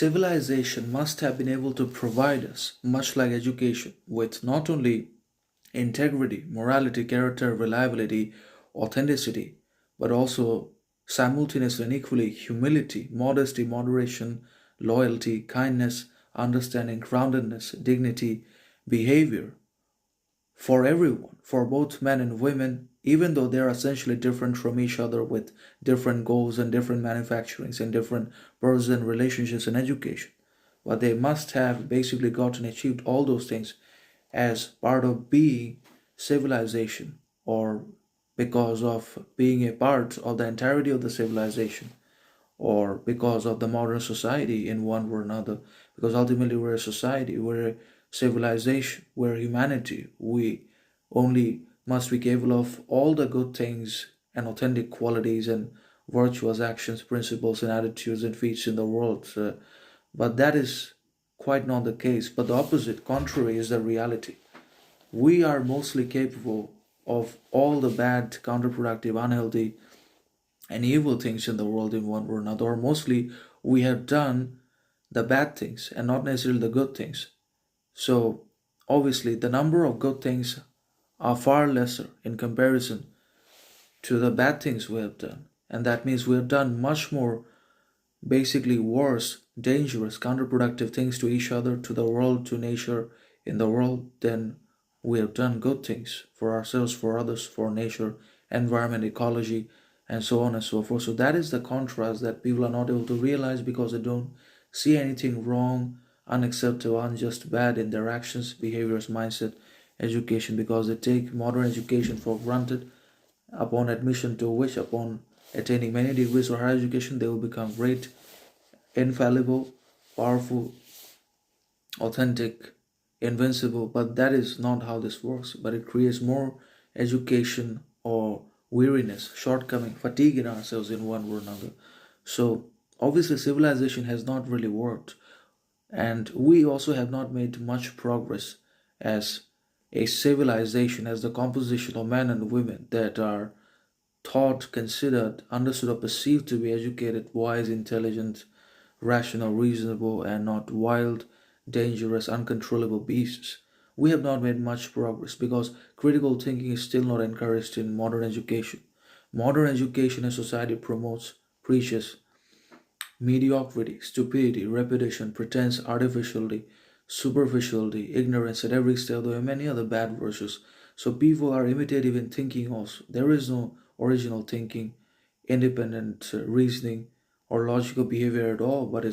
civilization must have been able to provide us, much like education, with not only integrity, morality, character, reliability, authenticity, but also simultaneously and equally humility, modesty, moderation, loyalty, kindness, understanding, groundedness, dignity, behavior for everyone, for both men and women, even though they're essentially different from each other with different goals and different manufacturings and different personal relationships and education. But they must have basically gotten achieved all those things as part of being civilization or because of being a part of the entirety of the civilization or because of the modern society in one or another. Because ultimately, we're a society, we're a civilization, we're humanity. We only must be capable of all the good things and authentic qualities and virtuous actions, principles, and attitudes and feats in the world. But that is quite not the case. But the opposite, contrary, is the reality. We are mostly capable of all the bad, counterproductive, unhealthy, and evil things in the world in one or another, or mostly we have done the bad things and not necessarily the good things. So, obviously, the number of good things are far lesser in comparison to the bad things we have done. And that means we have done much more basically worse, dangerous, counterproductive things to each other, to the world, to nature in the world than we have done good things for ourselves, for others, for nature, environment, ecology, and so on and so forth. So that is the contrast that people are not able to realize because they don't see anything wrong, unacceptable, unjust, bad in their actions, behaviors, mindset, education, because they take modern education for granted, upon admission to which, upon attaining many degrees or higher education, they will become great, infallible, powerful, authentic, invincible. But that is not how this works. But it creates more education or weariness, shortcoming, fatigue in ourselves in one or another. So obviously, civilization has not really worked, and we also have not made much progress as a civilization, as the composition of men and women that are thought, considered, understood, or perceived to be educated, wise, intelligent, rational, reasonable, and not wild, dangerous, uncontrollable beasts. We have not made much progress because critical thinking is still not encouraged in modern education. Modern education and society promotes, preaches mediocrity, stupidity, repetition, pretense, artificiality, superficiality, ignorance at every step. There are many other bad virtues. So people are imitative in thinking also. There is no original thinking, independent reasoning, or logical behavior at all, but